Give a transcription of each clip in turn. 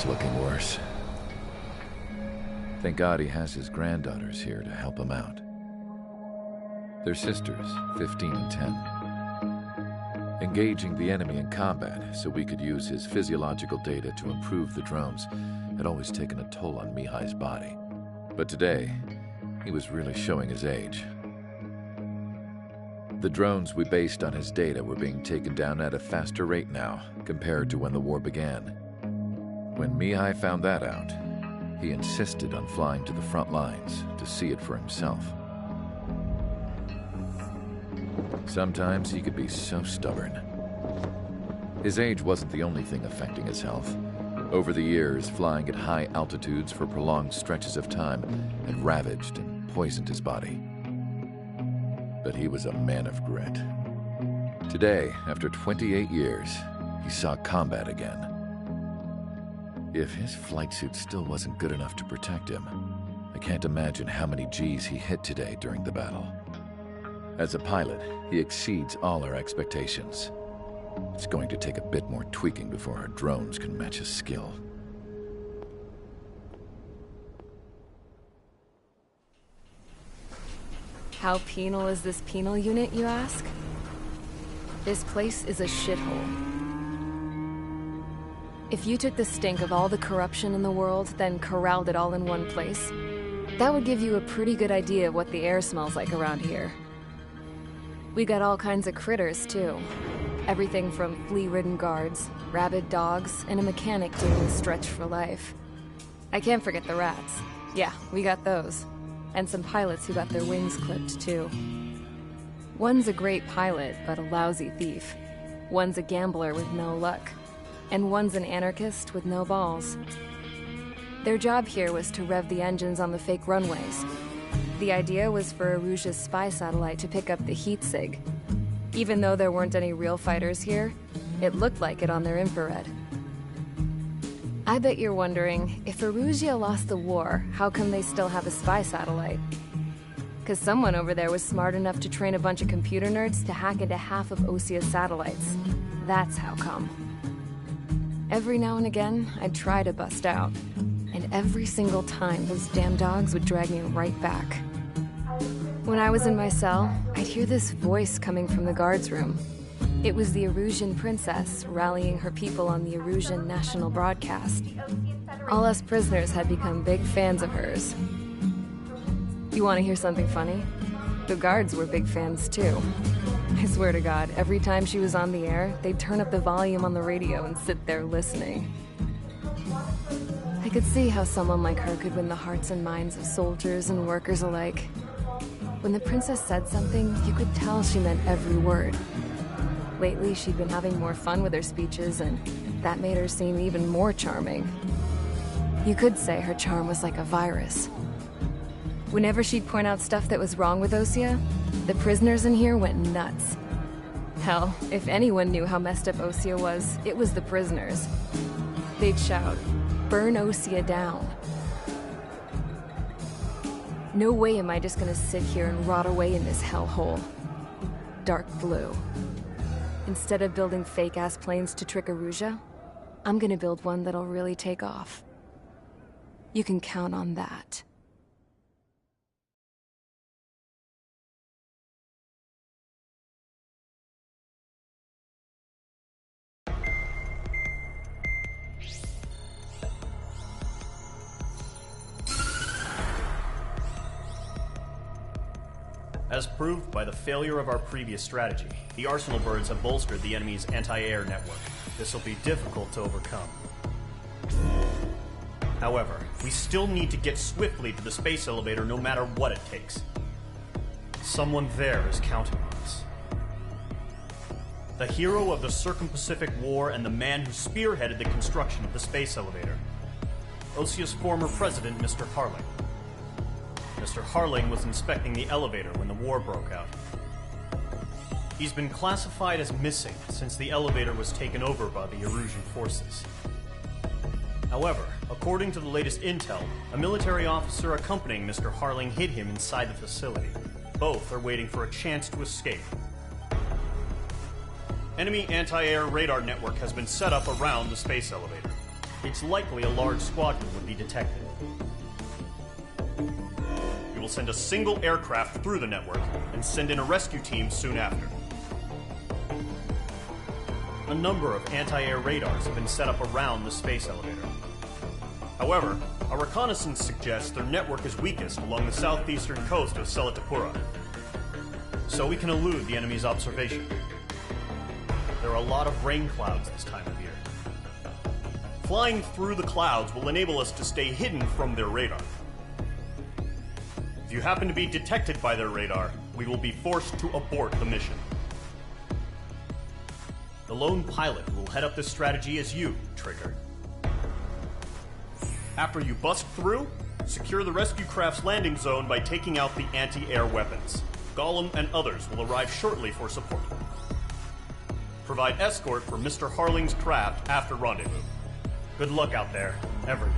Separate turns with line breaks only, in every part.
looking worse. Thank God he has his granddaughters here to help him out. They're sisters, 15 and 10. Engaging the enemy in combat so we could use his physiological data to improve the drones had always taken a toll on Mihai's body. But today, he was really showing his age. The drones we based on his data were being taken down at a faster rate now compared to when the war began. When Mihai found that out, he insisted on flying to the front lines to see it for himself. Sometimes he could be so stubborn. His age wasn't the only thing affecting his health. Over the years, flying at high altitudes for prolonged stretches of time had ravaged and poisoned his body. But he was a man of grit. Today, after 28 years, he saw combat again. If his flight suit still wasn't good enough to protect him, I can't imagine how many Gs he hit today during the battle. As a pilot, he exceeds all our expectations. It's going to take a bit more tweaking before our drones can match his skill.
How penal is this penal unit, you ask? This place is a shithole. If you took the stink of all the corruption in the world, then corralled it all in one place, that would give you a pretty good idea of what the air smells like around here. We got all kinds of critters, too. Everything from flea-ridden guards, rabid dogs, and a mechanic doing the stretch for life. I can't forget the rats. Yeah, we got those. And some pilots who got their wings clipped, too. One's a great pilot, but a lousy thief. One's a gambler with no luck. And one's an anarchist with no balls. Their job here was to rev the engines on the fake runways. The idea was for Aruja's spy satellite to pick up the heat sig. Even though there weren't any real fighters here, it looked like it on their infrared. I bet you're wondering, if Aruja lost the war, how come they still have a spy satellite? Because someone over there was smart enough to train a bunch of computer nerds to hack into half of Osia's satellites. That's how come. Every now and again, I'd try to bust out. And every single time, those damn dogs would drag me right back. When I was in my cell, I'd hear this voice coming from the guards room. It was the Arusian princess rallying her people on the Arusian national broadcast. All us prisoners had become big fans of hers. You want to hear something funny? The guards were big fans too. I swear to God, every time she was on the air, they'd turn up the volume on the radio and sit there listening. I could see how someone like her could win the hearts and minds of soldiers and workers alike. When the princess said something, you could tell she meant every word. Lately, she'd been having more fun with her speeches, and that made her seem even more charming. You could say her charm was like a virus. Whenever she'd point out stuff that was wrong with Osia, the prisoners in here went nuts. Hell, if anyone knew how messed up Osia was, it was the prisoners. They'd shout, "Burn Osia down." No way am I just gonna sit here and rot away in this hellhole. Dark blue. Instead of building fake-ass planes to trick Aruja, I'm gonna build one that'll really take off. You can count on that.
As proved by the failure of our previous strategy, the Arsenal birds have bolstered the enemy's anti-air network. This will be difficult to overcome. However, we still need to get swiftly to the space elevator no matter what it takes. Someone there is counting on us. The hero of the Circum-Pacific War and the man who spearheaded the construction of the space elevator. Osia's former president, Mr. Harling. Mr. Harling was inspecting the elevator when the war broke out. He's been classified as missing since the elevator was taken over by the Erusian forces. However, according to the latest intel, a military officer accompanying Mr. Harling hid him inside the facility. Both are waiting for a chance to escape. Enemy anti-air radar network has been set up around the space elevator. it's likely a large squadron would be detected. We will send a single aircraft through the network and send in a rescue team soon after. A number of anti-air radars have been set up around the space elevator. However, our reconnaissance suggests their network is weakest along the southeastern coast of Selatapura, so we can elude the enemy's observation. There are a lot of rain clouds this time of year. Flying through the clouds will enable us to stay hidden from their radar. If you happen to be detected by their radar, we will be forced to abort the mission. The lone pilot who will head up this strategy is you, Trigger. After you bust through, secure the rescue craft's landing zone by taking out the anti-air weapons. Gollum and others will arrive shortly for support. Provide escort for Mr. Harling's craft after rendezvous. Good luck out there, everyone.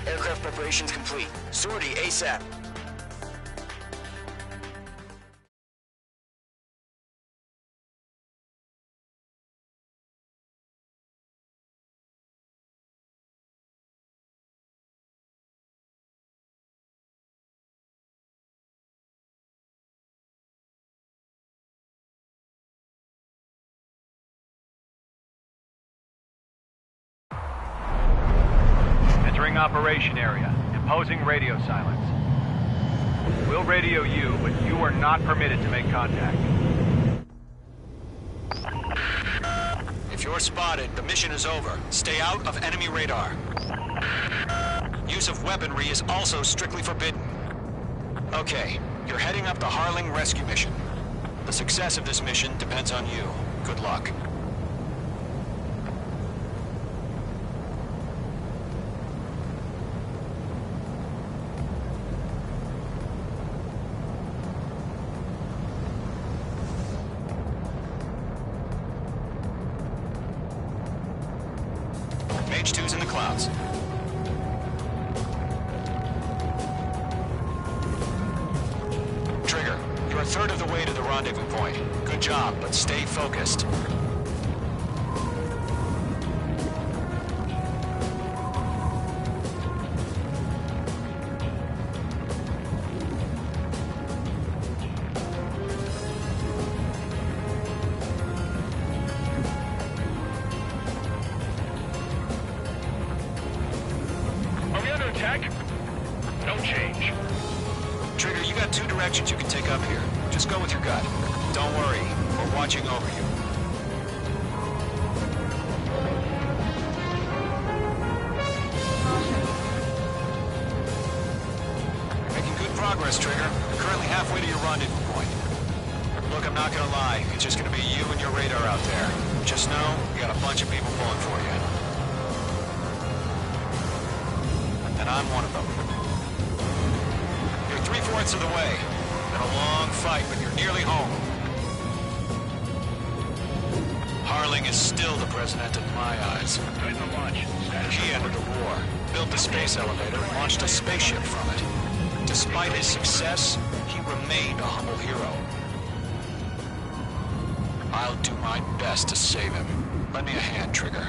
Aircraft preparations complete. Sortie ASAP.
Entering operation area. Imposing radio silence. We'll radio you, but you are not permitted to make contact.
If you're spotted, the mission is over. Stay out of enemy radar. Use of weaponry is also strictly forbidden. Okay, you're heading up the Harling rescue mission. The success of this mission depends on you. Good luck. Mage 2's in the clouds. Trigger, you're a third of the way to the rendezvous point. Good job, but stay focused.
Are we under attack? No change.
Trigger, you got two directions you can take up here. Just go with your gut. Don't worry, we're watching over you. You're making good progress, Trigger. You're currently halfway to your rendezvous point. Look, I'm not gonna lie. It's just gonna be you and your radar out there. Just know, you got a bunch of people pulling for you. And I'm one of them. You're 3/4 of the way. Been a long fight, but you're nearly home. Harling is still the president in my eyes.
Good to launch.
He entered the war, built the space elevator, and launched a spaceship from it. Despite his success, he remained a humble hero. I'll do my best to save him. Lend me a hand, Trigger.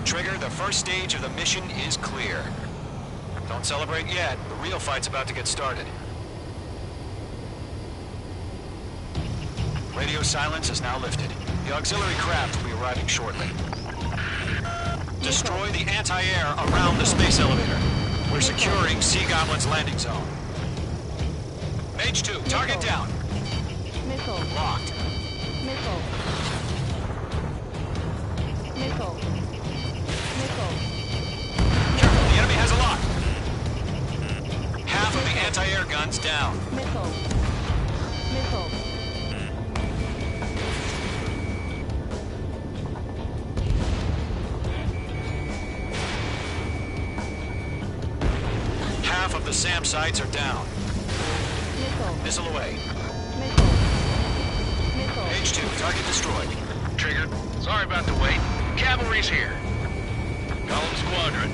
Trigger, the first stage of the mission is clear. Don't celebrate yet. The real fight's about to get started. Radio silence is now lifted. The auxiliary craft will be arriving shortly. Destroy the anti-air around the space elevator. We're securing Sea Goblin's landing zone. Mage 2, target down.
Missile.
Locked.
Missile. Missile. Missile.
Careful, the enemy has a lock. Half of the anti-air guns down.
Missile. Missile.
Half of the SAM sites are down.
Missile.
Missile away.
Missile. Missile.
Mage 2, target destroyed.
Trigger, sorry about the wait. Cavalry's here. Column Squadron.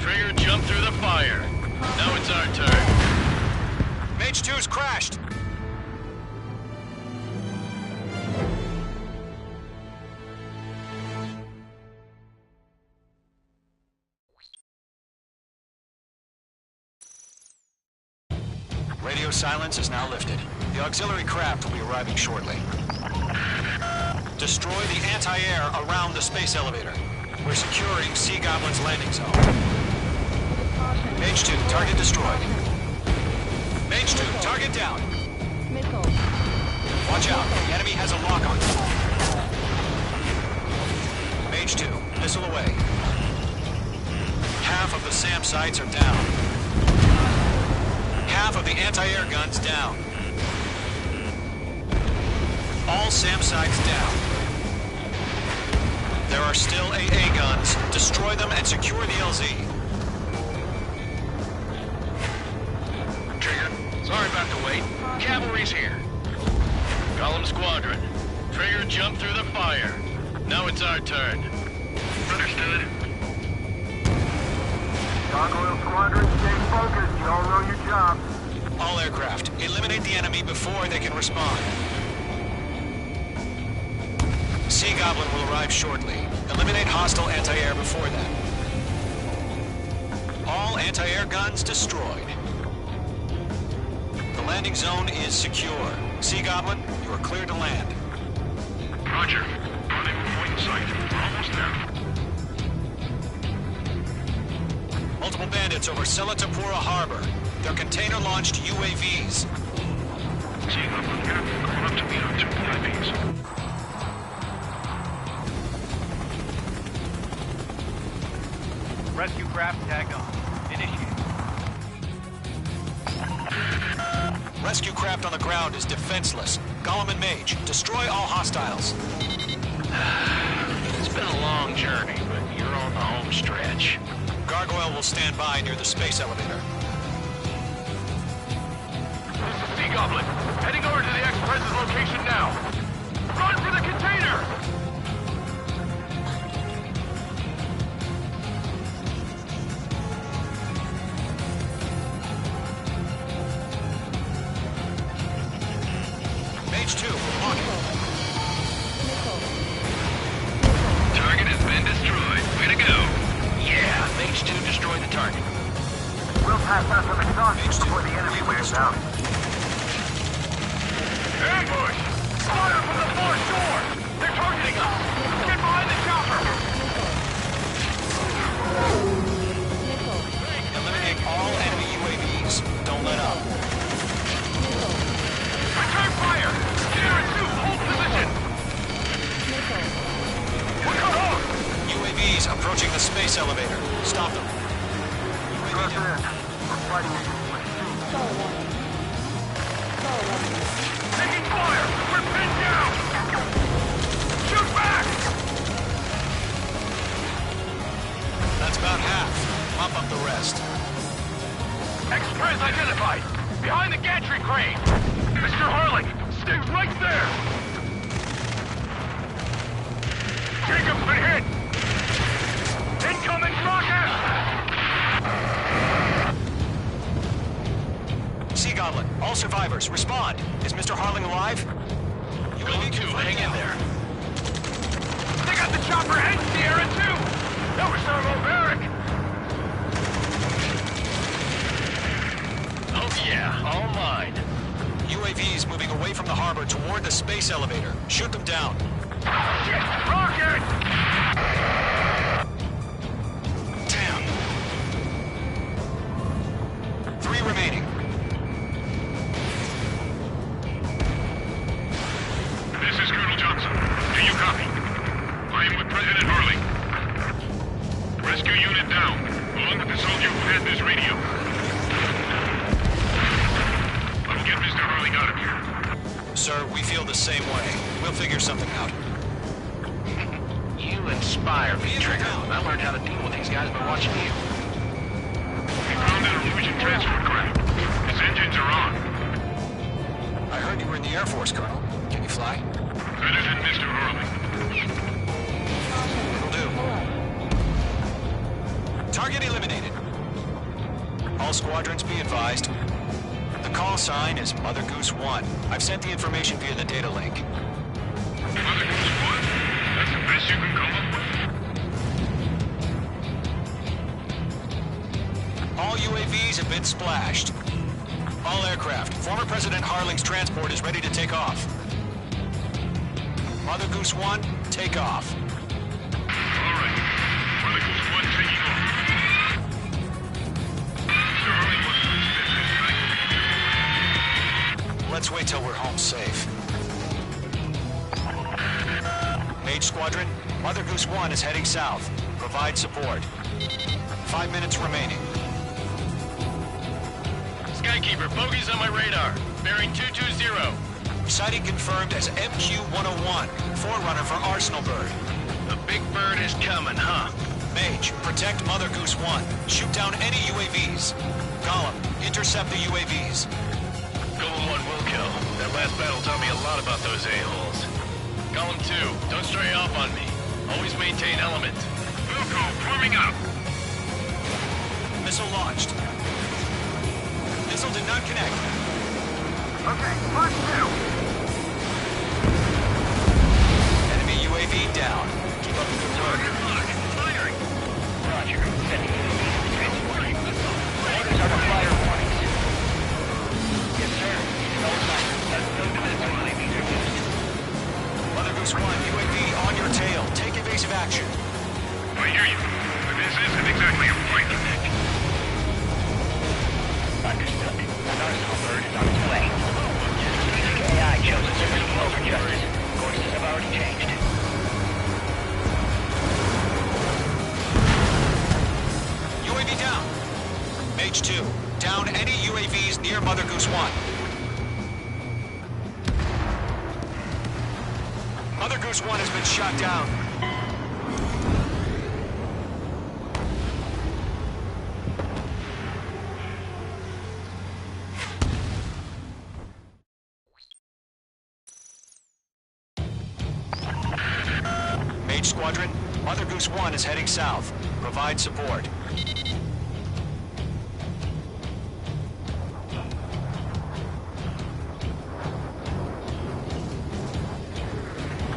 Trigger jumped through the fire. Now it's our turn.
Mage 2's crashed. Radio silence is now lifted. The auxiliary craft will be arriving shortly. Destroy the anti-air around the space elevator. We're securing Sea Goblin's landing zone. Mage 2, target destroyed. Mage 2, target down.
Missile.
Watch out, the enemy has a lock on you. Mage 2, missile away. Half of the SAM sites are down. Half of the anti-air guns down. All SAM sites down. There are still AA guns. Destroy them and secure the LZ.
Trigger, sorry about the wait. Cavalry's here. Column Squadron. Trigger jumped through the fire. Now it's our turn. Understood.
Gargoyle Squadron, stay focused. You all know your job.
All aircraft, eliminate the enemy before they can respond. Sea Goblin will arrive shortly. Eliminate hostile anti-air before that. All anti-air guns destroyed. The landing zone is secure. Sea Goblin, you are cleared to land.
Roger. Running point in sight. Almost there.
Multiple bandits over Selatapura Harbor. They're container-launched UAVs.
Seeing up on here. Going up to meet our two UAVs.
Rescue craft tagged on. Initiate.
Rescue craft on the ground is defenseless. Gollum and Mage, destroy all hostiles.
It's been a long journey, but you're on the home stretch.
Gargoyle will stand by near the space elevator.
Sea Goblin, heading over to the Express's location now. Run for the container!
Mage 2, on it.
Target has been destroyed. Way to go. Yeah, Mage 2 destroyed the target.
We'll pass out some exhaust before the enemy wears out.
Ambush! Fire from the far shore! They're targeting us! Get behind the chopper!
Eliminate all enemy UAVs. Don't let up.
Return fire! Sierra 2, hold position! We're cut off!
UAVs approaching the space elevator. Stop them.
Trust in. We're fighting against machines.
Taking fire! We're pinned down! Shoot back!
That's about half. Mop up the rest.
Express identified! Behind the gantry crane! Mr. Harling, stay right there! Jacob's been hit! Incoming rocket!
Sea Goblin, all survivors, respond. Is Mr. Harling alive?
Gold 2, hang in there. They got the chopper and Sierra 2! That was Servo Barrack! Yeah, all mine.
UAVs moving away from the harbor toward the space elevator. Shoot them down.
Rocket!
Damn. 3 remaining.
This is Colonel Johnson. Do you copy? I am with President Harling. Rescue unit down, along with the soldier who had this radio. I'll get Mr. Harling out of here.
Sir, we feel the same way. We'll figure something out.
You inspire me, Trigger. I learned how to deal with these guys by watching you. We found an illusion transfer craft. His engines are on.
I heard you were in the Air Force, Colonel. Can you fly?
Better than Mr. Harling.
Will do. Target eliminated. All squadrons be advised. The call sign is Mother Goose 1. I've sent the information via the data link.
Mother Goose 1? That's the best you can come up with?
All UAVs have been splashed. All aircraft. Former President Harling's transport is ready to take off. Mother Goose 1, take off.
All right. Mother Goose 1 taking off. Mr. Harling wants to extend his flight.
Let's wait till we're home safe. Mage Squadron, Mother Goose 1 is heading south. Provide support. 5 minutes remaining.
Skykeeper, bogeys on my radar. Bearing 220.
Sighting confirmed as MQ-101, forerunner for Arsenal Bird.
The big bird is coming, huh?
Mage, protect Mother Goose 1. Shoot down any UAVs. Gollum, intercept the UAVs.
Golem 1 will kill. That last battle taught me a lot about those a-holes. Golem 2, don't stray off on me. Always maintain element. Wilco, forming up.
Missile launched. Missile did not connect.
Okay, push 2.
Enemy UAV down. Keep up the good work.
Firing.
Roger. Sending UAV to transport. Orders are to fire warnings. Yes, sir. No sign. That's no defense UAVs are used.
Mother Goose 1, UAV on your tail. Take evasive action.
I hear you. But this isn't exactly a fight.
Understood. An Arsenal bird is on its way. Strategic AI chose liberty over justice. Courses have already changed.
UAV down. Mage 2, down any UAVs near Mother Goose 1. Mother Goose 1 has been shot down. Mage Squadron, Mother Goose 1 is heading south. Provide support.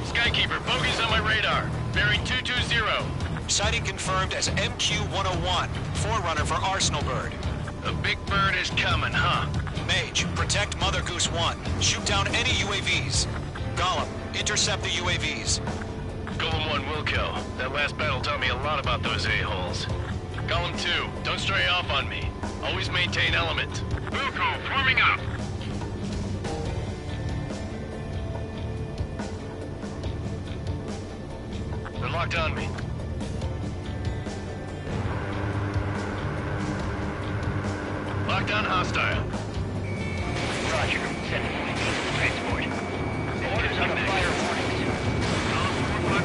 Skykeeper, bogeys on my radar. Bearing 220.
Sighting confirmed as MQ-101, forerunner for Arsenal Bird.
The big bird is coming, huh?
Mage, protect Mother Goose 1. Shoot down any UAVs. Gollum, intercept the UAVs.
Golem 1 will kill. That last battle taught me a lot about those a-holes. Golem 2, don't stray off on me. Always maintain element. Wilco, forming up. They're locked on me. Locked on hostile.
Roger. Sending UAV to transport. Orders are to fire warnings.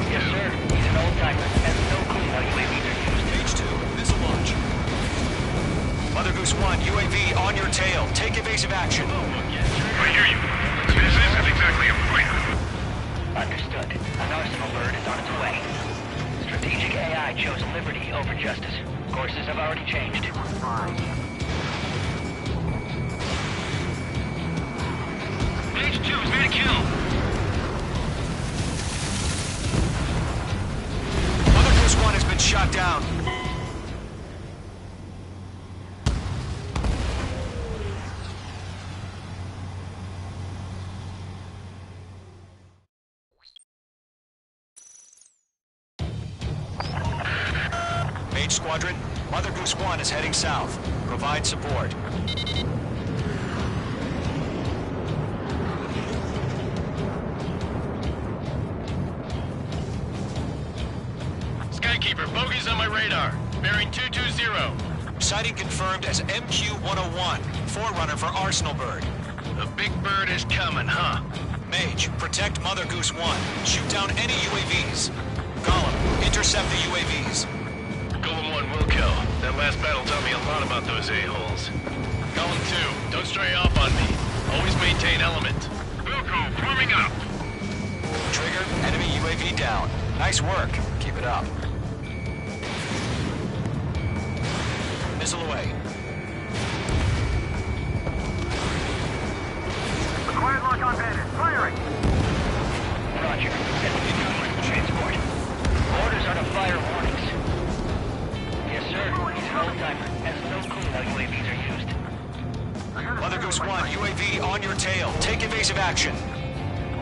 Yes, sir. He's an old-timer. Has no clue how UAVs are used.
Mage 2, missile launch. Mother Goose 1, UAV on your tail. Take evasive action.
I hear you. This isn't exactly a fight.
Understood. An Arsenal bird is on its way. Strategic AI chose liberty over justice. Courses have already changed.
Mage 2 has made a kill.
Mother Goose 1 has been shot down. Mage Squadron, Mother Goose 1 is heading south. Provide support.
Skykeeper, bogeys on my radar. Bearing 220.
Sighting confirmed as MQ-101, forerunner for Arsenal Bird.
The big bird is coming, huh?
Mage, protect Mother Goose 1. Shoot down any UAVs. Gollum, intercept the UAVs.
Golem 1 will kill. That last battle taught me a lot about those a-holes. Golem 2, don't stray off on me. Always maintain element. Wilco, forming up.
Trigger, enemy UAV down. Nice work. Keep it up. Missile away.
Required lock on bandit. Firing!
Roger. Transport. Orders are to fire warnings. Yes, sir. He's an old-timer. Has no clue how UAVs are used.
Mother Goose 1, UAV on your tail. Take evasive action.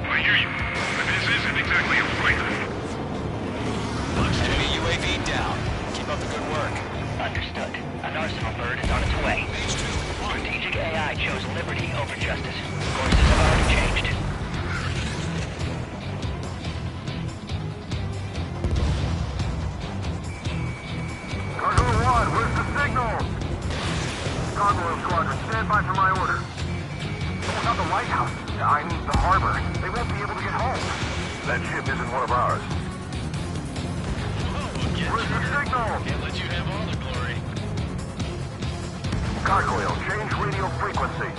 I hear you. But this isn't exactly a fighter.
Enemy UAV down. Keep up the good work.
Understood. An Arsenal Bird is on its way.
Mage 2,
Strategic AI chose liberty over justice. Courses have already changed.
Cargo 1, where's the signal? Cargo Squadron, stand by for my order. Oh, not the lighthouse. I mean the harbor. They won't be able to get home. That ship isn't one of ours. Where's the signal?
Can't let you have all the glory.
Gargoyle, change radio frequency.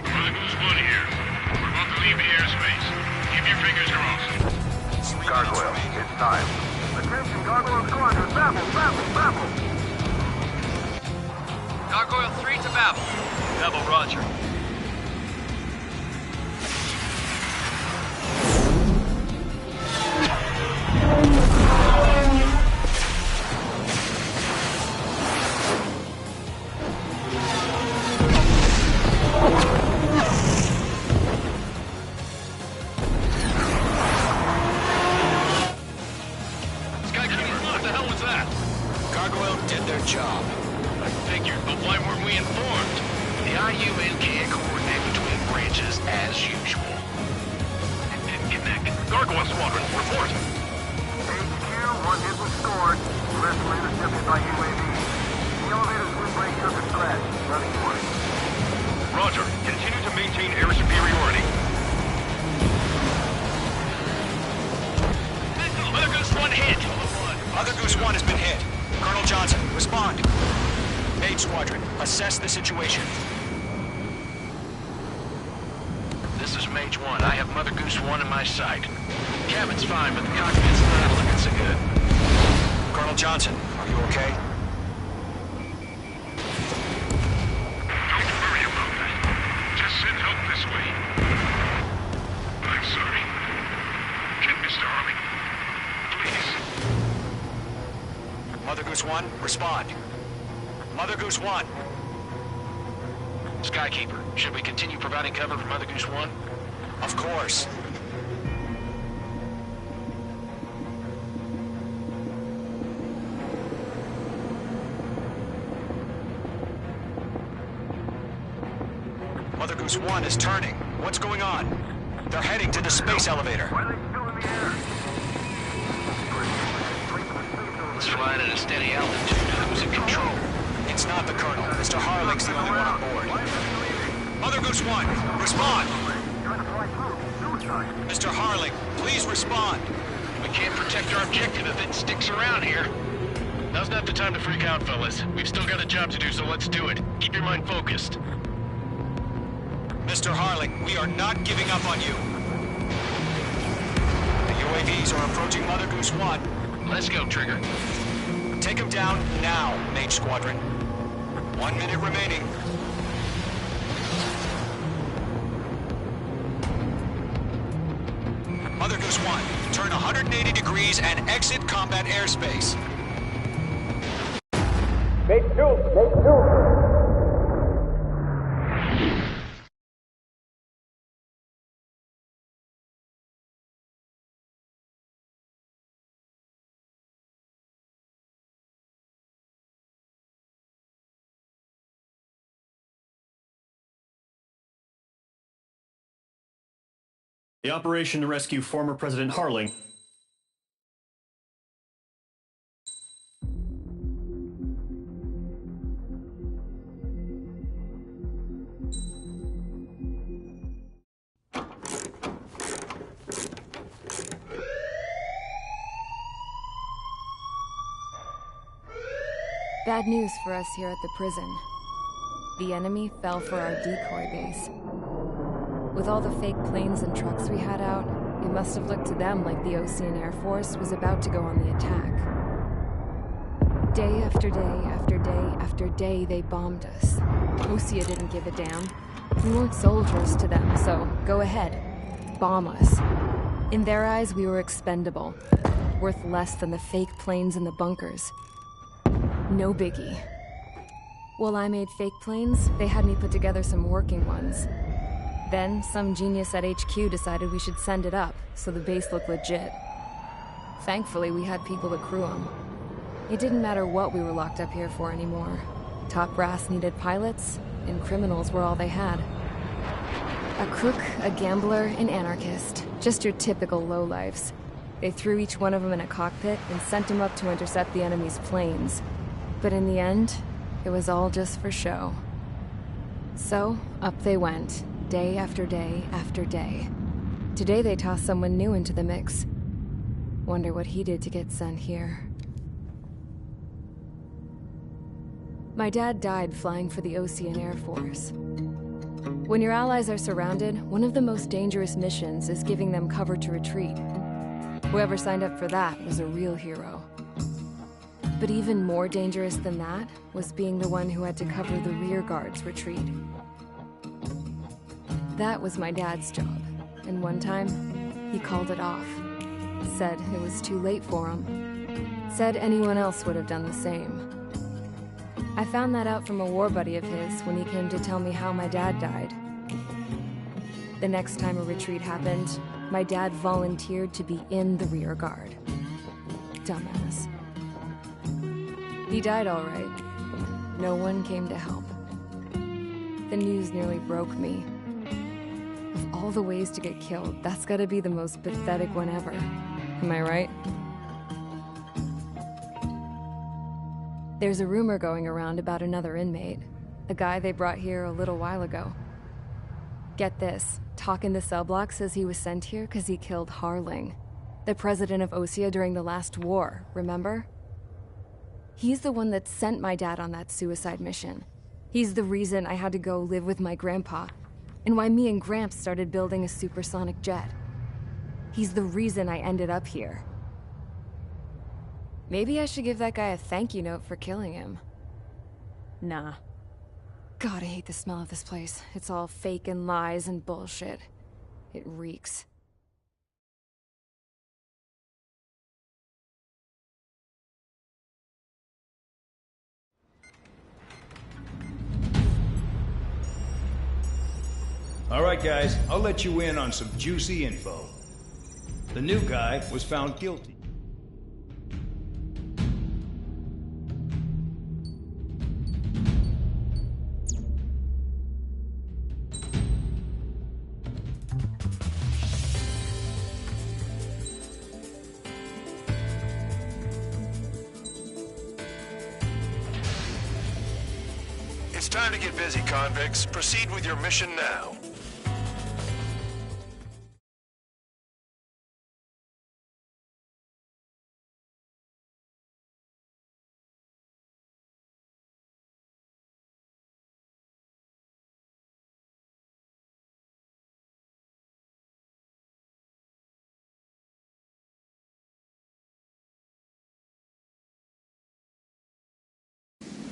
Mother Goose 1 here. We're about to leave the airspace. Keep your fingers crossed.
Gargoyle, it's time. Attention, Gargoyle Squadron, babble.
Gargoyle 3 to Babel. Babel, roger.
What the hell was that?
Gargoyle did their job.
I figured, but why weren't we informed? The IUN can't coordinate between branches as usual. It didn't connect. Gargoyle Squadron, report.
HQ, one hit was scored. The rest were intercepted by UAV. The elevator's wind break surface crash. Nothing more.
Roger. Continue to maintain air superiority. Mother Goose 1 hit.
Mother Goose 1 has been hit. Colonel Johnson, respond. Mage Squadron, assess the situation.
This is Mage 1. I have Mother Goose 1 in my sight. Cabin's fine, but the cockpit's not looking so good.
Colonel Johnson, are you okay?
Don't worry about that. Just send help this way. I'm sorry. Get Mr. Harley. Please.
Mother Goose 1, respond. Mother Goose 1.
Skykeeper, should we continue providing cover for Mother Goose 1?
Of course. Mother Goose 1 is turning. What's going on? They're heading to the space elevator.
Why are they still in the air?
It's flying at a steady altitude. Who's in control?
It's not the Colonel. Mr. Harling's the only one on board. Mother Goose 1, respond!
Trying to fly through. Suicide.
Mr. Harling, please respond.
We can't protect our objective if it sticks around here. Now's not the time to freak out, fellas. We've still got a job to do, so let's do it. Keep your mind focused.
Mr. Harling, we are not giving up on you. The UAVs are approaching Mother Goose 1.
Let's go, Trigger.
Take them down now, Mage Squadron. 1 minute remaining. Mother Goose 1, turn 180 degrees and exit combat airspace.
Mate 2.
The operation to rescue former President Harling.
Bad news for us here at the prison. The enemy fell for our decoy base. With all the fake planes and trucks we had out, it must have looked to them like the Ocean Air Force was about to go on the attack. Day after day after day after day, they bombed us. Osea didn't give a damn. We weren't soldiers to them, so go ahead. Bomb us. In their eyes, we were expendable. Worth less than the fake planes in the bunkers. No biggie. While I made fake planes, they had me put together some working ones. Then, some genius at HQ decided we should send it up, so the base looked legit. Thankfully, we had people to crew them. It didn't matter what we were locked up here for anymore. Top brass needed pilots, and criminals were all they had. A crook, a gambler, an anarchist. Just your typical lowlifes. They threw each one of them in a cockpit and sent them up to intercept the enemy's planes. But in the end, it was all just for show. So, up they went, day after day after day. Today they tossed someone new into the mix. Wonder what he did to get sent here. My dad died flying for the Ocean Air Force. When your allies are surrounded, one of the most dangerous missions is giving them cover to retreat. Whoever signed up for that was a real hero. But even more dangerous than that was being the one who had to cover the rear guard's retreat. That was my dad's job, and one time, he called it off. Said it was too late for him. Said anyone else would have done the same. I found that out from a war buddy of his when he came to tell me how my dad died. The next time a retreat happened, my dad volunteered to be in the rear guard. Dumbass. He died all right. No one came to help. The news nearly broke me. Of all the ways to get killed, that's gotta be the most pathetic one ever. Am I right? There's a rumor going around about another inmate. A guy they brought here a little while ago. Get this, talk in the cell block says he was sent here because he killed Harling, the president of Osea during the last war, remember? He's the one that sent my dad on that suicide mission. He's the reason I had to go live with my grandpa, and why me and Gramps started building a supersonic jet. He's the reason I ended up here. Maybe I should give that guy a thank you note for killing him. Nah. God, I hate the smell of this place. It's all fake and lies and bullshit. It reeks.
All right, guys, I'll let you in on some juicy info. The new guy was found guilty.
It's time to get busy, convicts. Proceed with your mission now.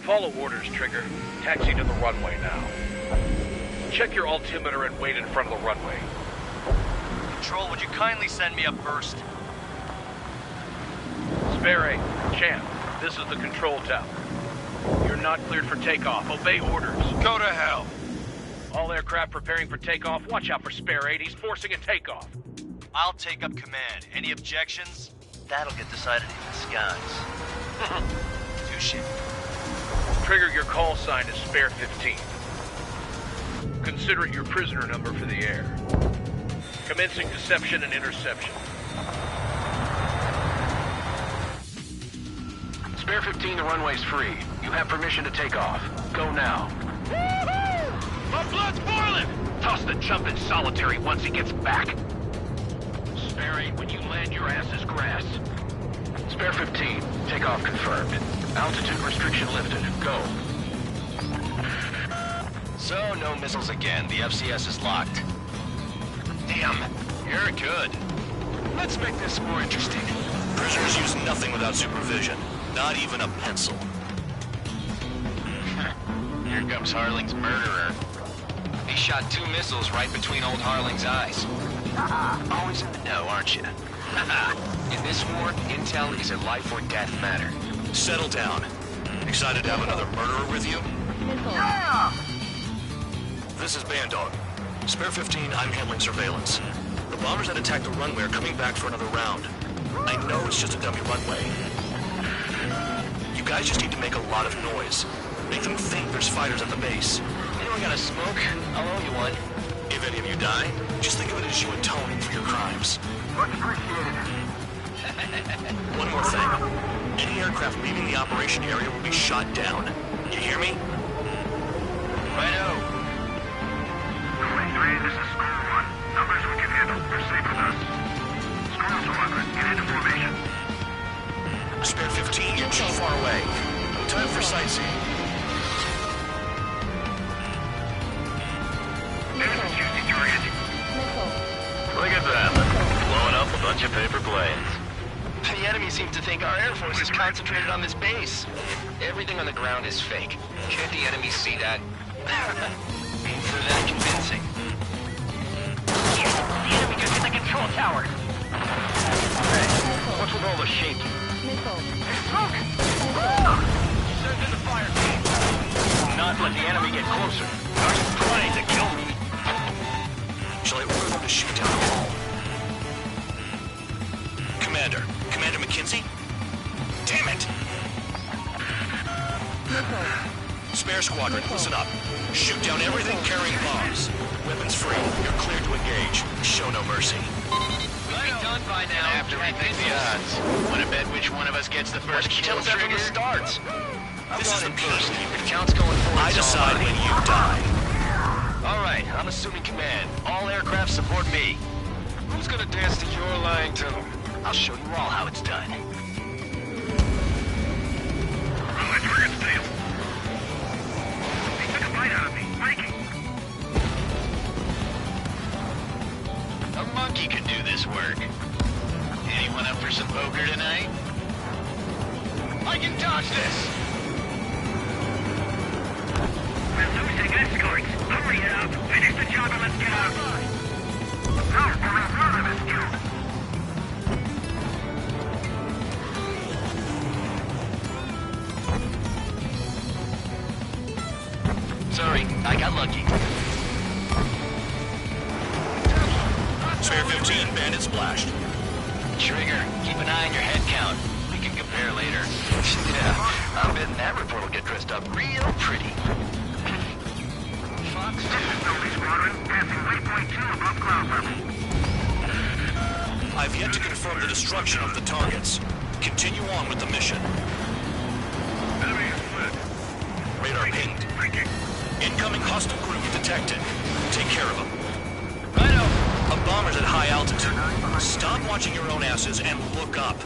Follow orders, Trigger. Taxi to the runway now. Check your altimeter and wait in front of the runway.
Control, would you kindly send me up first?
Spare 8, Champ, this is the control tower. You're not cleared for takeoff. Obey orders.
Go to hell.
All aircraft preparing for takeoff. Watch out for Spare 8. He's forcing a takeoff.
I'll take up command. Any objections? That'll get decided in the skies. Touche.
Trigger, your call sign is Spare 15. Consider it your prisoner number for the air.
Commencing deception and interception.
Spare 15, the runway's free. You have permission to take off. Go now.
Woohoo! My blood's boiling!
Toss the chump in solitary once he gets back. Spare 8, when you land, your ass is grass. Spare 15, takeoff confirmed. Altitude restriction lifted. Go. So, no missiles again. The FCS is locked. Damn, you're good. Let's make this more interesting.
Prisoners use nothing without supervision. Not even a pencil.
Here comes Harling's murderer. He shot 2 missiles right between old Harling's eyes. Always in the know, aren't you? In this war, intel is a life or death matter.
Settle down. Excited to have another murderer with you?
Yeah!
This is Bandog. Spare 15, I'm handling surveillance. The bombers that attacked the runway are coming back for another round. I know it's just a dummy runway. You guys just need to make a lot of noise. Make them think there's fighters at the base.
Anyone got a smoke? I'll owe you one.
If any of you die, just think of it as you atoning for your crimes.
Much appreciated.
One more thing. Any aircraft leaving the operation area will be shot down. You hear me?
Righto.
23, this is School 1. Numbers we can handle. Proceed with us. School 200, get into formation.
Spare 15, you're too far away. No time for sightseeing.
Enemy juicy target.
Look at them. Blowing up a bunch of paper planes.
The enemy seems to think our Air Force is concentrated on this base. Everything on the ground is fake. Can't the enemy see that? So that's convincing.
The enemy just hit the control tower.
Hey, what's with all the shaking?
Smoke!
Send in the fire team. Not let the enemy get closer. Are you trying to kill me?
Shall I order them to shoot down the hall? Commander McKinsey? Damn it! Spare squadron, listen up. Shoot down everything carrying bombs. Weapons free. You're cleared to engage. Show no mercy.
We'll be done by now.
Have to rethink the odds. Want to bet which one of us gets the first kill
Tell us
trigger?
after the starts.
This is the first.
If counts going forward,
I decide when you die.
All right, I'm assuming command. All aircraft support me. Who's gonna dance to your lying tune? I'll show you all how it's done.
My target's failed. He took a bite out of me. Mikey.
A monkey could do this work. Anyone up for some poker tonight? I can dodge this!
We're losing escorts. Hurry it up. Finish the job and let's get out. No, we're out of this kill.
Sorry, I got lucky.
Spare 15, bandit splashed.
Trigger, keep an eye on your head count. We can compare later. Yeah, I'm betting that report will get dressed up real pretty. Fox,
This is Novi Squadron, passing waypoint 2 above ground level.
I've yet to confirm the destruction of the targets. Continue on with the mission.
Enemy is split.
Radar pinged.
Breaking.
Incoming hostile group detected. Take care of them.
Righto.
A bomber's at high altitude. Stop watching your own asses and look up.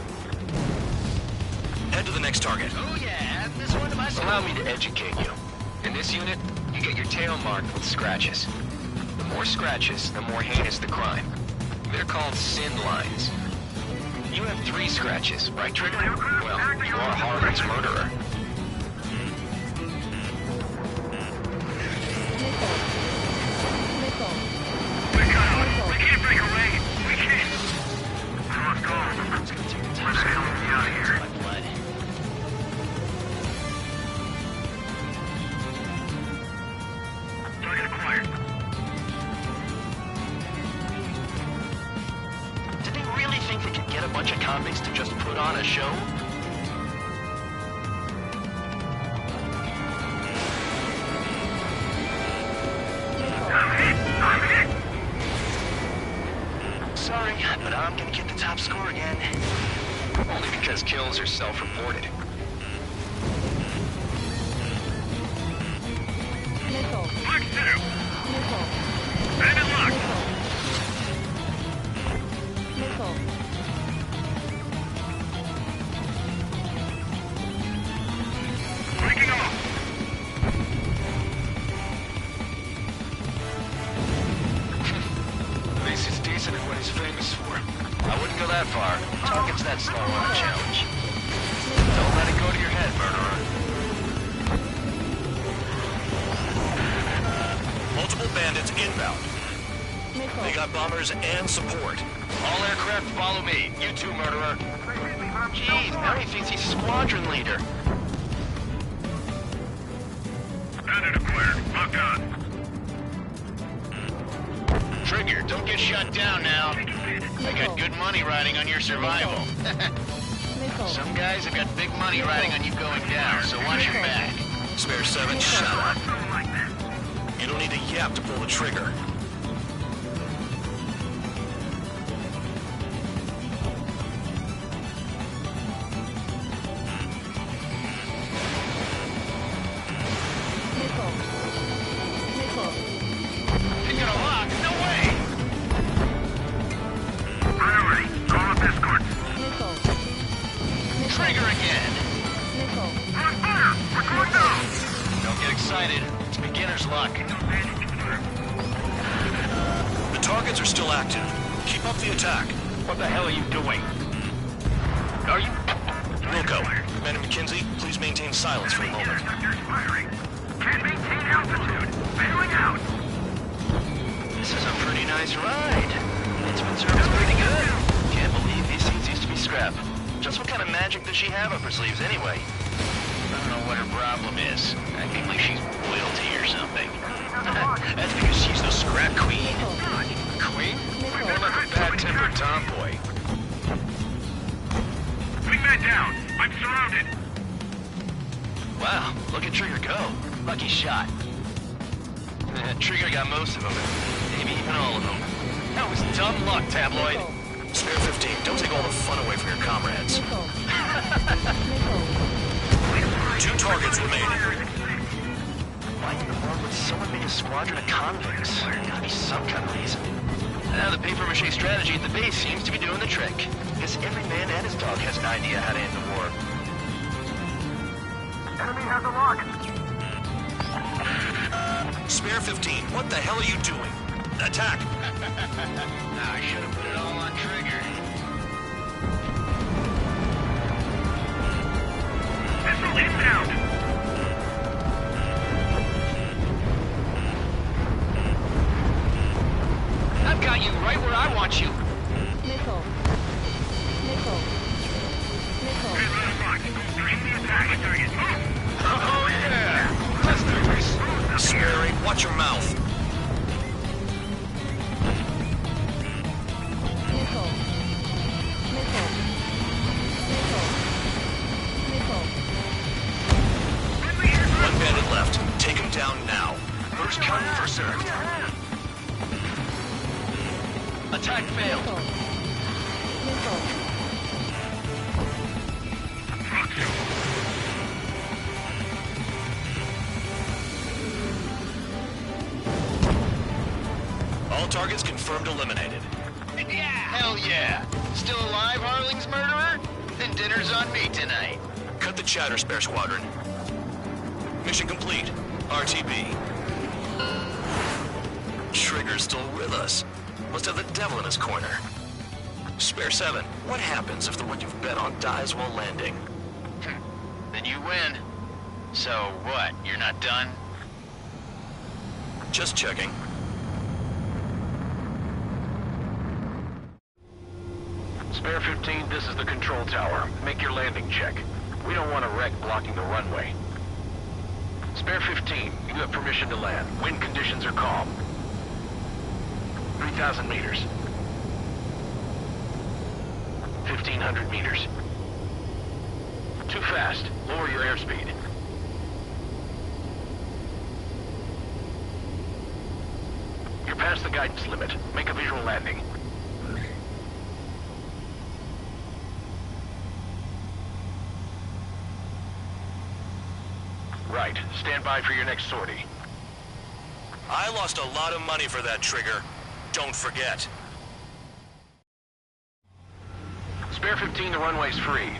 Head to the next target.
Oh yeah, this one to myself. Allow me to educate you. In this unit, you get your tail marked with scratches. The more scratches, the more heinous the crime. They're called sin lines. You have 3 scratches, right, Trigger? Well, you are Harlan's murderer.
We're cut out. We can't break away. We can't. Let's go.
It's gonna take the
Where
time.
the hell are we out of here?
My blood.
Target acquired.
Did they really think they could get a bunch of convicts to just put on a show?
I'm hit. I'm hit.
because kills are self-reported.
Missile.
Flex 2.
Missile.
Bandit locked.
Missile.
Breaking off.
At least he's decent at what he's famous for. I wouldn't go that far. Target's that slow on a challenge. Don't let it go to your head, murderer.
Multiple bandits inbound.
Missile.
They got bombers and support.
All aircraft follow me. You too, murderer. Jeez, now he thinks he's squadron leader.
Bandit acquired. Lock on.
Trigger, don't get shut down now. I got good money riding on your survival.
Missile.
Some guys have got big money riding on you going down, so watch your back.
Spare 7, shut up. You don't need a yap to pull the trigger.
Missile. Missile.
He's gonna lock. No way!
Priority. Call up escorts.
Missile.
Trigger again.
Missile.
On fire. We're going down.
Don't get excited. It's beginner's luck.
The targets are still active. Keep up the attack.
What the hell are you doing? Are you...
Wilco, Commander McKenzie, please maintain silence for a moment.
Sectors firing. Can't maintain altitude. Bailing out.
This is a pretty nice ride. Instrument service pretty good. Can't believe these seats used to be scrap. Just what kind of magic does she have up her sleeves anyway? I don't know what her problem is. Acting like she's royalty or something. That's because she's the scrap queen. Queen? More like a bad-tempered tomboy.
Wingman down. I'm surrounded.
Wow, look at Trigger go. Lucky shot. Trigger got most of them. Maybe even all of them. That was dumb luck, Tabloid.
Spare 15, don't take all the fun away from your comrades.
Missile. Missile.
2 targets remaining.
Why in the world would someone make a squadron of convicts? There's gotta be some kind of reason. Now the paper-mache strategy at the base seems to be doing the trick. Guess every man and his dog has an idea how to end the war.
Enemy has a lock.
Spare 15, what the hell are you doing? Attack!
I should have put it all on Trigger.
Missile inbound.
I've got you right where I want you.
Missile. Missile. Missile.
Bring the attack. Target.
Oh yeah! Let's do this.
Spare 8, watch your mouth.
Missile. Missile. Missile. Missile.
1 bandit left. Take him down now. First come, first served.
Attack failed.
Missile.
All targets confirmed eliminated.
Yeah! Hell yeah! Still alive, Harling's murderer? Then dinner's on me tonight.
Cut the chatter, Spare Squadron. Mission complete. RTB. Trigger's still with us. Must have the devil in his corner. Spare 7, what happens if the one you've bet on dies while landing?
Then you win. So what, you're not done?
Just checking.
Spare 15, this is the control tower. Make your landing check. We don't want a wreck blocking the runway. Spare 15, you have permission to land. Wind conditions are calm. 3,000 meters. 1,500 meters. Too fast. Lower your airspeed. You're past the guidance limit. Make a visual landing. right. Stand by for your next sortie.
I lost a lot of money for that trigger. Don't forget.
Spare 15, the runway's free.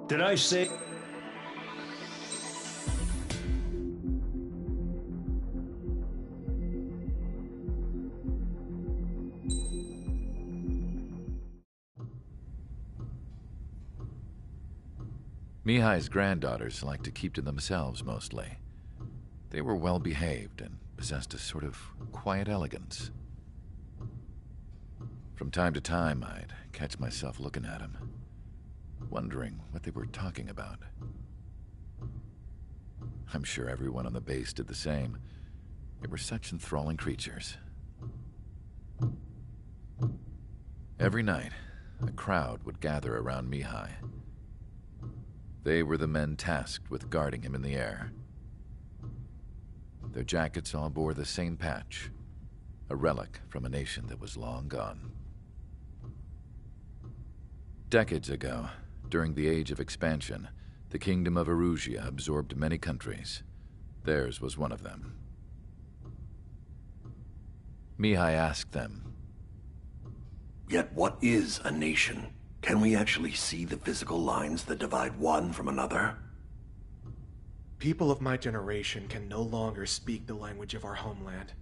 Did I say...
Mihai's granddaughters liked to keep to themselves mostly. They were well behaved and possessed a sort of quiet elegance. From time to time, I'd catch myself looking at them, wondering what they were talking about. I'm sure everyone on the base did the same. They were such enthralling creatures. Every night, a crowd would gather around Mihai. They were the men tasked with guarding him in the air. Their jackets all bore the same patch, a relic from a nation that was long gone. Decades ago, during the Age of Expansion, the Kingdom of Erusia absorbed many countries. Theirs was one of them. Mihai asked them,
"Yet what is a nation? Can we actually see the physical lines that divide one from another?"
People of my generation can no longer speak the language of our homeland.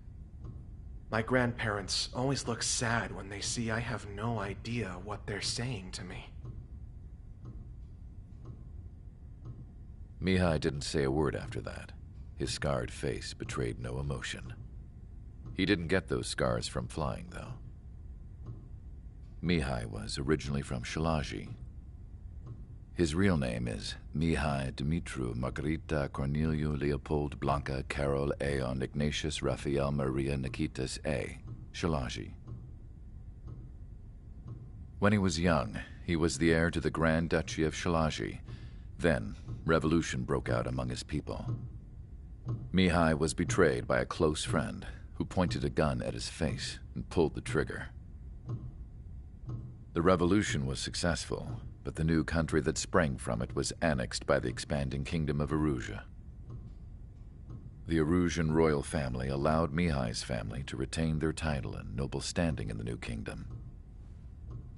My grandparents always look sad when they see I have no idea what they're saying to me.
Mihai didn't say a word after that. His scarred face betrayed no emotion. He didn't get those scars from flying, though. Mihai was originally from Shalaji. His real name is Mihai Dumitru Margarita Corneliu Leopold Blanca Carol Aeon Ignatius Raphael Maria Nikitas A. Shalaji. When he was young, he was the heir to the Grand Duchy of Shalaji. Then, revolution broke out among his people. Mihai was betrayed by a close friend who pointed a gun at his face and pulled the trigger. The revolution was successful, but the new country that sprang from it was annexed by the expanding Kingdom of Erusia. The Erusian royal family allowed Mihai's family to retain their title and noble standing in the new kingdom.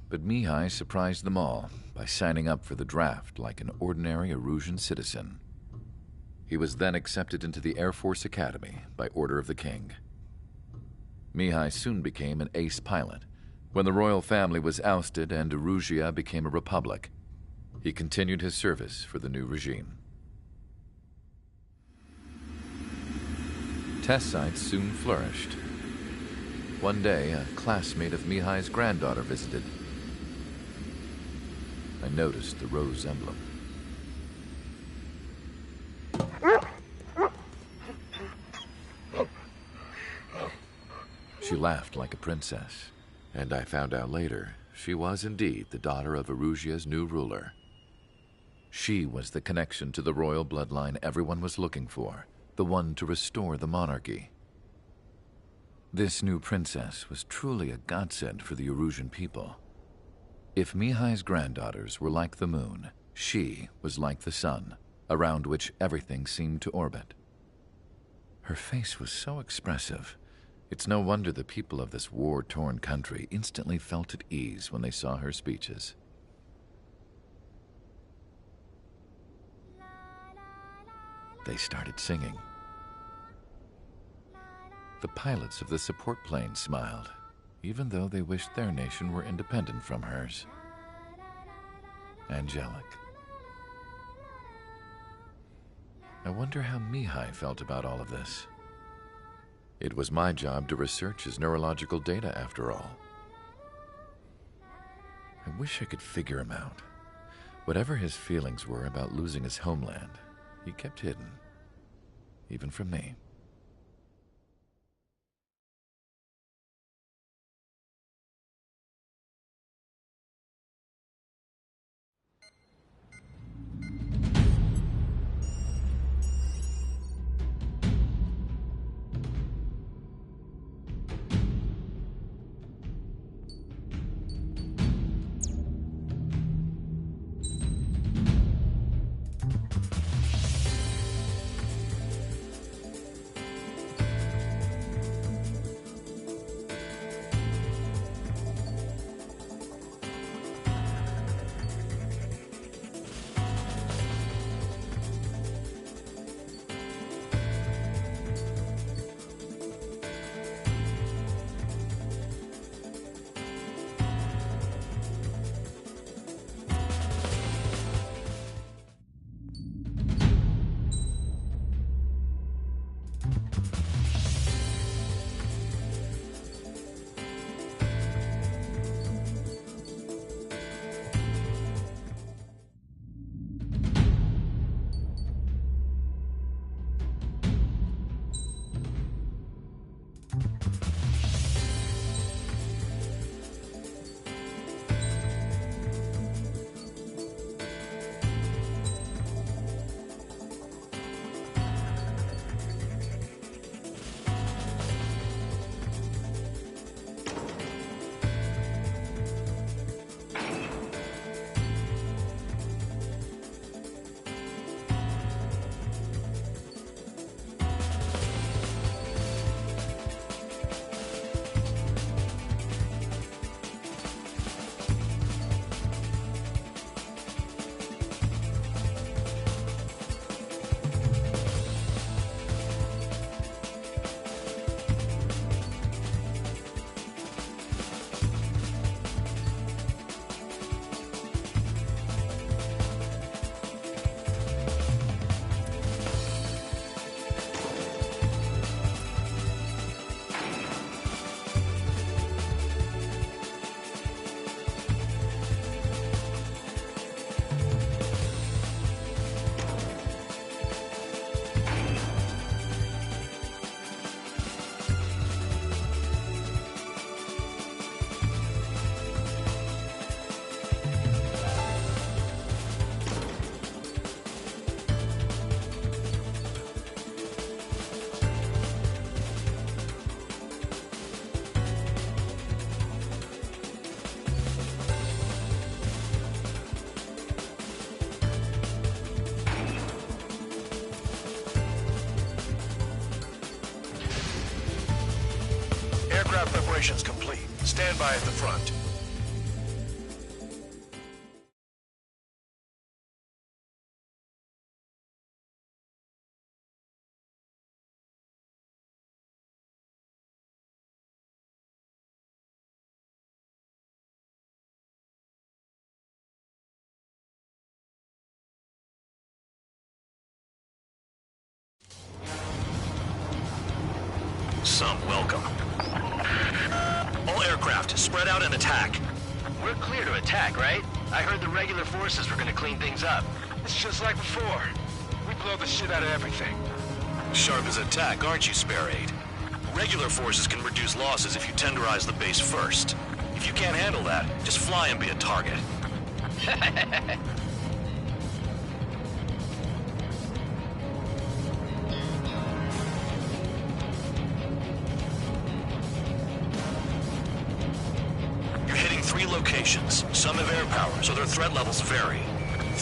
But Mihai surprised them all by signing up for the draft like an ordinary Erusian citizen. He was then accepted into the Air Force Academy by order of the king. Mihai soon became an ace pilot. When the royal family was ousted and Erusia became a republic, he continued his service for the new regime. Test sites soon flourished. One day, a classmate of Mihai's granddaughter visited. I noticed the rose emblem. She laughed like a princess. And I found out later, she was indeed the daughter of Erusia's new ruler. She was the connection to the royal bloodline everyone was looking for, the one to restore the monarchy. This new princess was truly a godsend for the Erusian people. If Mihai's granddaughters were like the moon, she was like the sun, around which everything seemed to orbit. Her face was so expressive. It's no wonder the people of this war-torn country instantly felt at ease when they saw her speeches. They started singing. The pilots of the support plane smiled, even though they wished their nation were independent from hers. Angelic. I wonder how Mihai felt about all of this. It was my job to research his neurological data, after all. I wish I could figure him out. Whatever his feelings were about losing his homeland, he kept hidden, even from me.
Operation's complete. Stand by at the front. Some welcome. All aircraft, spread out and attack.
We're clear to attack, right? I heard the regular forces were gonna clean things up.
It's just like before. We blow the shit out of everything.
Sharp as attack, aren't you, Spare 8? Regular forces can reduce losses if you tenderize the base first. If you can't handle that, just fly and be a target. You're hitting 3 locations. Some have air power, so their threat levels vary.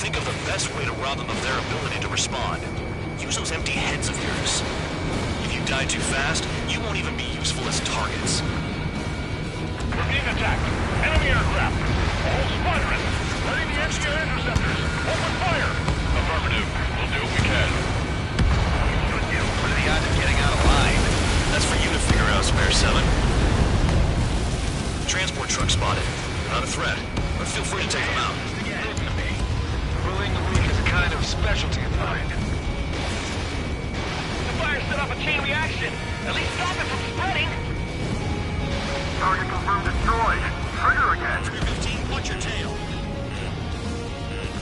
Think of the best way to rob them of their ability to respond. Use those empty heads of yours. If you die too fast, you won't even be useful as targets.
We're being attacked. Enemy aircraft. All squadron. Ready the engineer interceptors. Open fire. Affirmative. We'll do what we can.
What are the odds of getting out alive?
That's for you to figure out, Spare 7. Transport truck spotted. Not a threat, but feel free to take them out.
Bullying the weak is a kind of specialty of mine.
The fire set off a chain reaction. At least stop it from spreading.
Target confirmed destroyed. Trigger again.
315, watch your tail.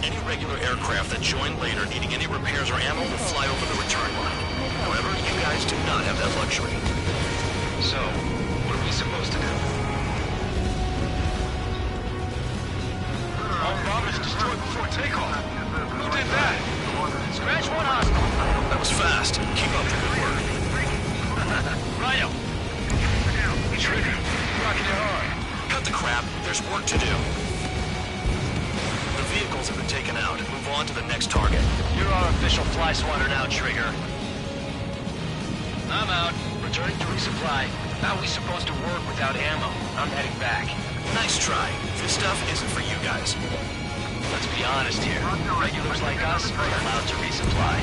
Any regular aircraft that join later needing any repairs or ammo will fly over the return line. However, you guys do not have that luxury.
So, what are we supposed to do?
All bombers destroyed before takeoff. Who did that?
Scratch one hostile.
That was fast. Keep up the good work.
Rhino.
Trigger. Rocking it hard.
Cut the crap. There's work to do. The vehicles have been taken out. Move on to the next target.
You're our official fly swatter now, Trigger. I'm out. Returning to resupply. How are we supposed to work without ammo? I'm heading back.
Nice try. This stuff isn't for you guys.
Let's be honest here. Regulars like us are allowed to resupply.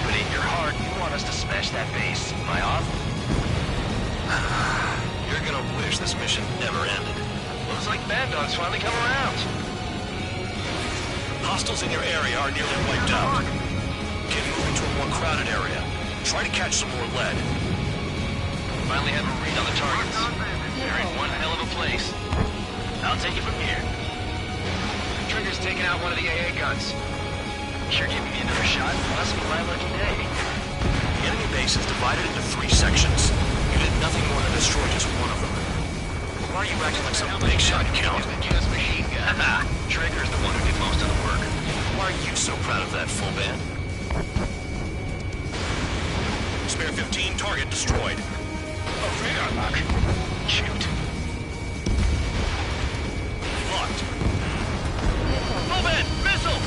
But in your heart, you want us to smash that base. Am I off?
You're gonna wish this mission never ended.
Looks like Bandog's finally come around.
Hostiles in your area are nearly wiped out. Get moving to a more crowded area. Try to catch some more lead.
Finally have a read on the targets. They're in one hell of a place. I'll take it from here. Trigger's taking out one of the AA guns. You're giving me another shot? Must be my lucky day.
The enemy base is divided into 3 sections. You did nothing more than destroy just one of them. Why are you acting like some big shot, Count?
Just machine gun. Trigger's the one who did most of the work.
Why are you so proud of that, full band? Spare 15, target destroyed.
Oh, radar lock. Shoot.
Locked.
Full band. Missile.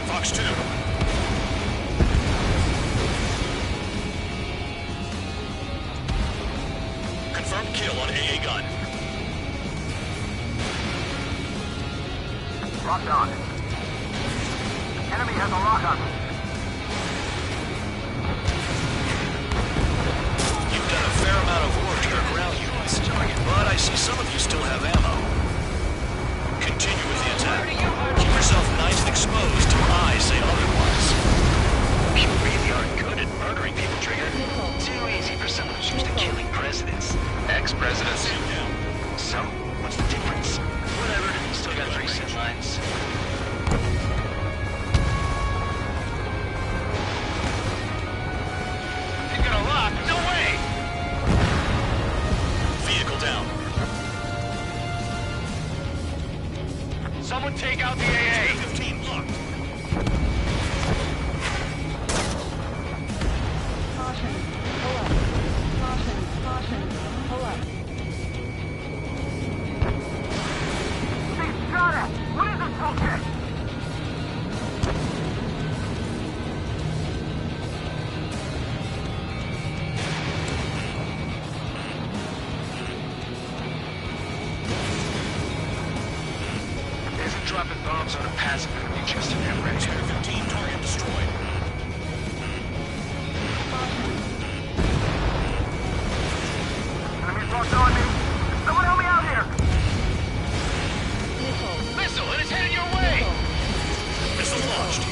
Fox 2. Confirmed kill on AA gun.
Locked on. Enemy has a lock on me.
You've done a fair amount of work to your ground units, but I see some of you still have ammo. Continue with the attack. Keep yourself nice and exposed till I say otherwise.
You really are good at murdering people, Trigger. Too easy for someone who's used to killing presidents. Ex-presidents. So, what's the difference? Whatever. Still got 3 set lines.
You're gonna lock? No way!
Vehicle down.
Someone take out the AA!
15 locked.
Caution. Pull up. Caution. Caution. Pull up.
got it! What is this bullshit?
Isn't dropping bombs on a passive enemy just an average? Spare 15, target destroyed.
Enemies locked on me. Someone help me out here!
Missile, and it's headed your way!
Missile launched.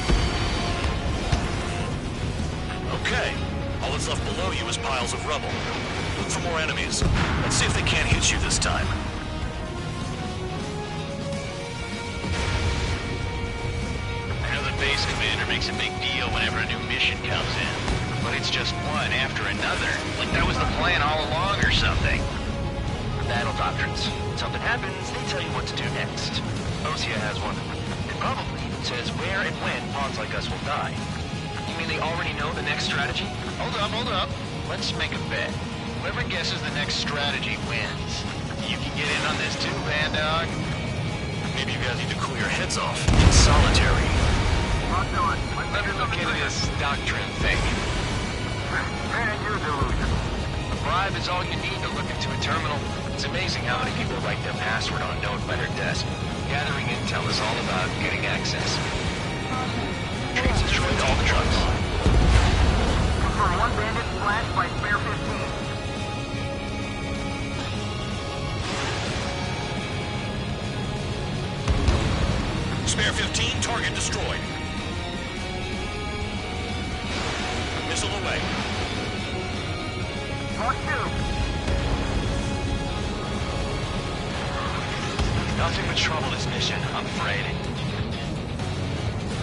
Okay. All that's left below you is piles of rubble. Look for more enemies. Let's see if they can't hit you this time.
I know the base commander makes a big deal whenever a new mission comes in, but it's just one after another. Like that was the plan all along or something. Battle doctrines. Something happens, they tell you what to do next. Osea has one. It probably says where and when pawns like us will die. You mean they already know the next strategy? Hold up. Let's make a bet. Whoever guesses the next strategy wins. You can get in on this too, Bandog.
Maybe you guys need to cool your heads off in solitary.
Locked on.
Let me look into this doctrine thing.
Man, you're delusional.
A bribe is all you need to look into a terminal. It's amazing how many people write their password on a note by their desk. Gathering intel is all about getting access. Trees destroyed all the trucks.
Confirm one bandit splashed by spare 15.
Spare 15, target destroyed. Missile away.
Mark 2.
Nothing but trouble this mission, I'm afraid.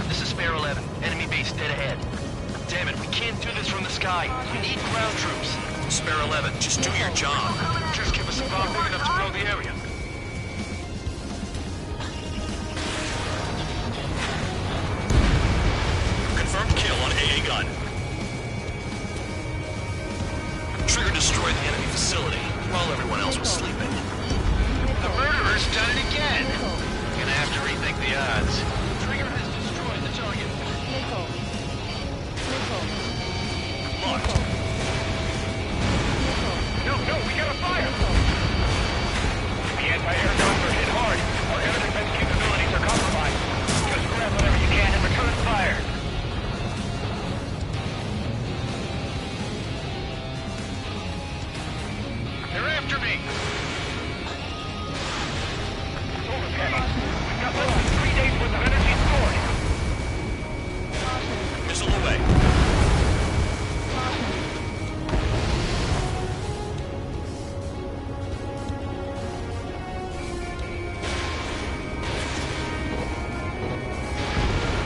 This is Spare 11. Enemy base dead ahead. Damn it, we can't do this from the sky. We need ground troops.
Spare 11, just do your job.
Just give us a bomb big enough to blow the area.
Confirmed kill on AA gun. Trigger destroyed the enemy facility while everyone else was sleeping.
The murderer's done it again. Gonna have to rethink the odds. Trigger has destroyed the target.
Locked.
No, we got a fire! The anti-air guns are hit hard. Our air defense capabilities are compromised. Just grab whatever you can and return fire.
They're after me.
Solar panels. We've got less than 3 days worth of energy stored.
Missile away.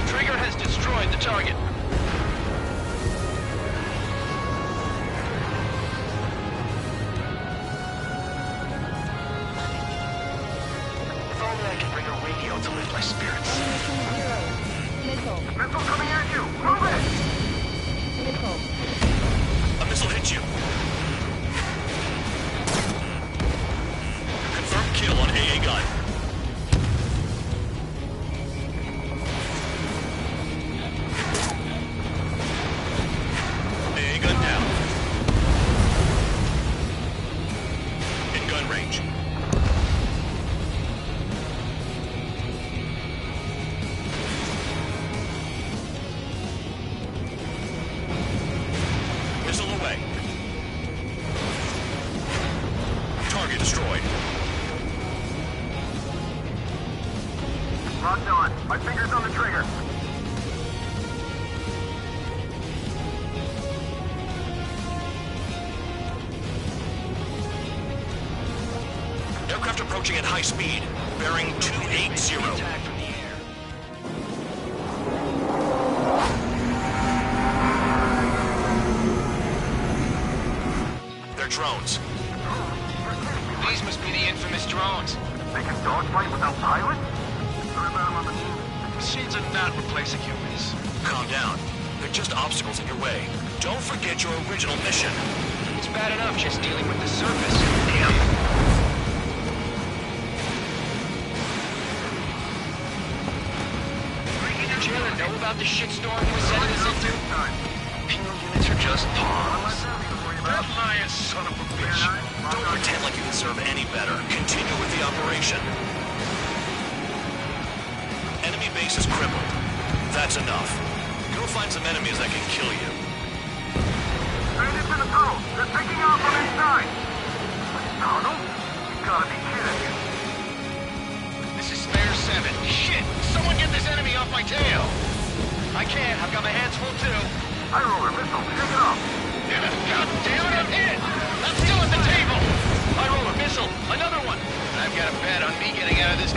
Trigger has destroyed the target. If only I could bring a radio to lift my spirits.
Missile coming at you! Move it!
A missile hit you. Confirmed kill on AA gun. AA gun down. In gun range. Missile away. Target destroyed.
Locked on. My finger's on the trigger.
Aircraft approaching at high speed, bearing 280.
Attack from the air.
They're drones.
These must be the infamous drones.
They can dogfight without pilots? What about them on the moon?
Machines are not replacing humans.
Calm down. They're just obstacles in your way. Don't forget your original mission.
It's bad enough just dealing with the surface. Damn. know about the shitstorm he was sending us into? Penal units are just pawns.
That lion son of a bitch.
Don't pretend like you deserve any better. Continue with the operation. Enemy base is crippled. That's enough. Go find some enemies that can kill you.
Bandits in the tunnel. They're taking off from inside. Tunnel? You gotta be kidding me.
This is Spare 7. Shit! Someone get this enemy off my tail!
I can't. I've got my hands full too.
I roll a missile. Take it off.
God damn it, I'm hit! I'm still at the table!
I roll a missile. Another one.
I've got a bet on me getting out of this.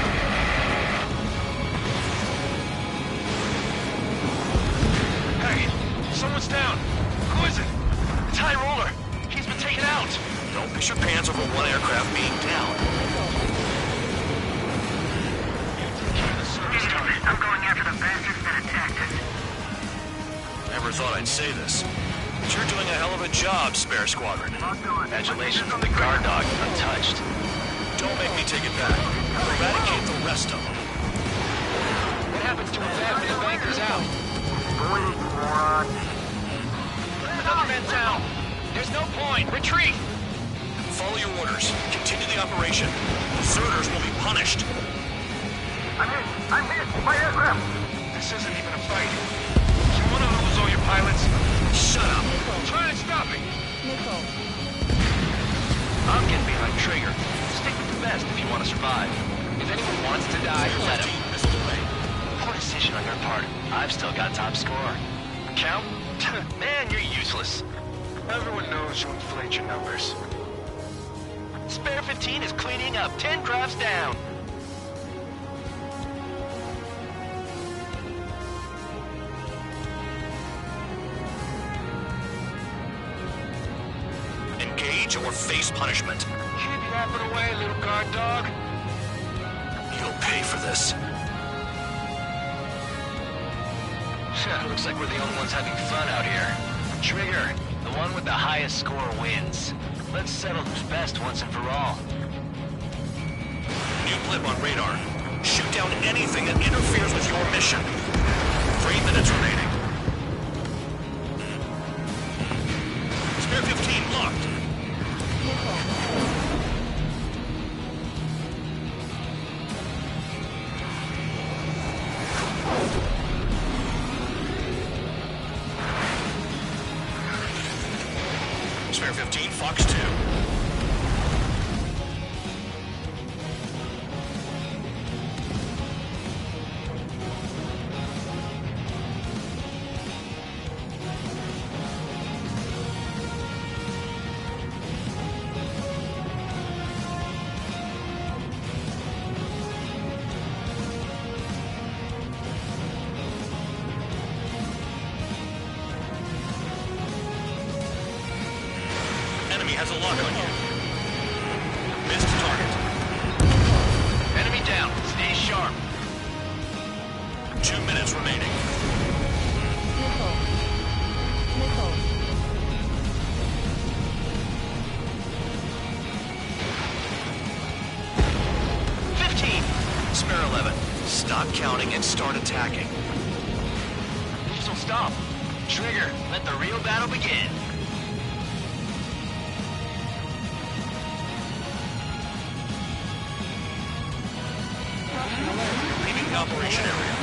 Hey, someone's down. Who is it? It's High Roller. He's been taken out.
Don't piss your pants over one aircraft being down.
I'm going after the bastards that attacked us.
Never thought I'd say this, but you're doing a hell of a job, Spare Squadron.
Adulation from the guard dog, untouched.
Don't make me take it back. Eradicate the rest of them.
What happens to him after the banker's out?
Wait, moron.
Another man down. There's no point. Retreat.
Follow your orders. Continue the operation. Deserters will be punished.
I'm hit! I'm hit! My aircraft!
This isn't even a fight. You wanna lose all your pilots?
Shut up.
Try and stop me!
Missile.
I'm getting behind Trigger. Stick with the best if you want to survive. If anyone wants to die, let him. Poor decision on your part. I've still got top score. Count? Man, you're useless.
Everyone knows you inflate your numbers.
Spare 15 is cleaning up 10 crafts down.
Engage or face punishment.
Keep yapping away, little guard dog.
You'll pay for this.
Looks like we're the only ones having fun out here. Trigger, the one with the highest score wins. Let's settle who's best once and for all.
New blip on radar. Shoot down anything that interferes with your mission. 3 minutes remaining. Spare 15 locked. Spare 15, Fox 2. Enemy has a lock on you. Missed target.
Enemy down. Stay sharp.
2 minutes remaining.
Missile. Missile.
Spare 11. Stop counting and start attacking.
Please don't stop. Trigger, let the real battle begin.
Leaving the operation area.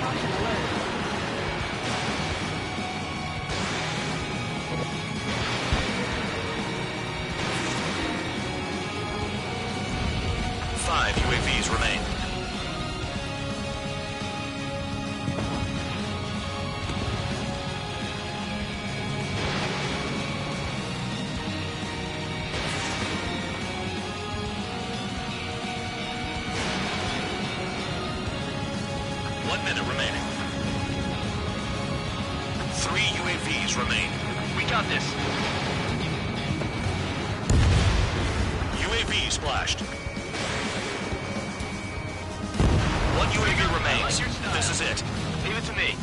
Caution alert.
Five UAVs remain. Remaining. 3 UAVs remain.
We got this.
UAV splashed. 1 UAV remains. This is it.
Leave it to me.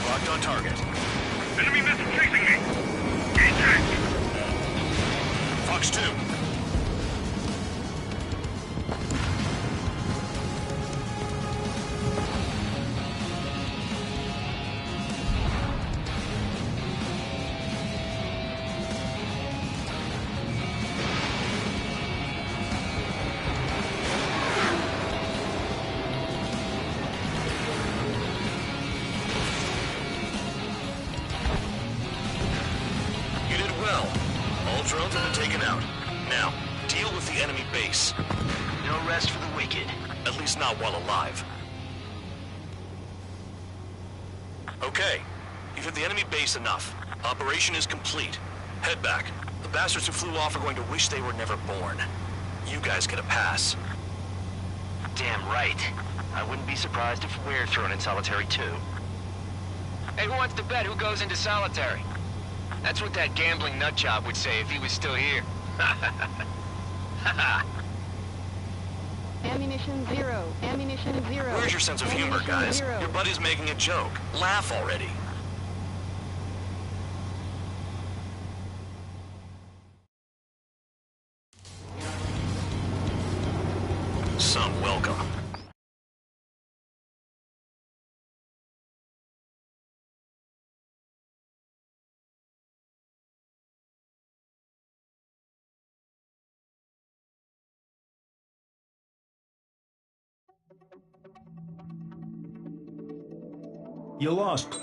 Locked on target.
Enemy missile chasing me. Eject.
Fox 2. drones have been taken out. Now, deal with the enemy base.
No rest for the wicked.
At least not while alive. Okay. You've hit the enemy base enough. Operation is complete. Head back. The bastards who flew off are going to wish they were never born. You guys get a pass.
Damn right. I wouldn't be surprised if we're thrown in solitary too.
Hey, who wants to bet who goes into solitary? That's what that gambling nutjob would say if he was still here.
Ammunition 0. Ammunition 0.
Where's your sense of humor,
Ammunition
guys?
0.
Your buddy's making a joke. Laugh already. Some welcome.
You lost.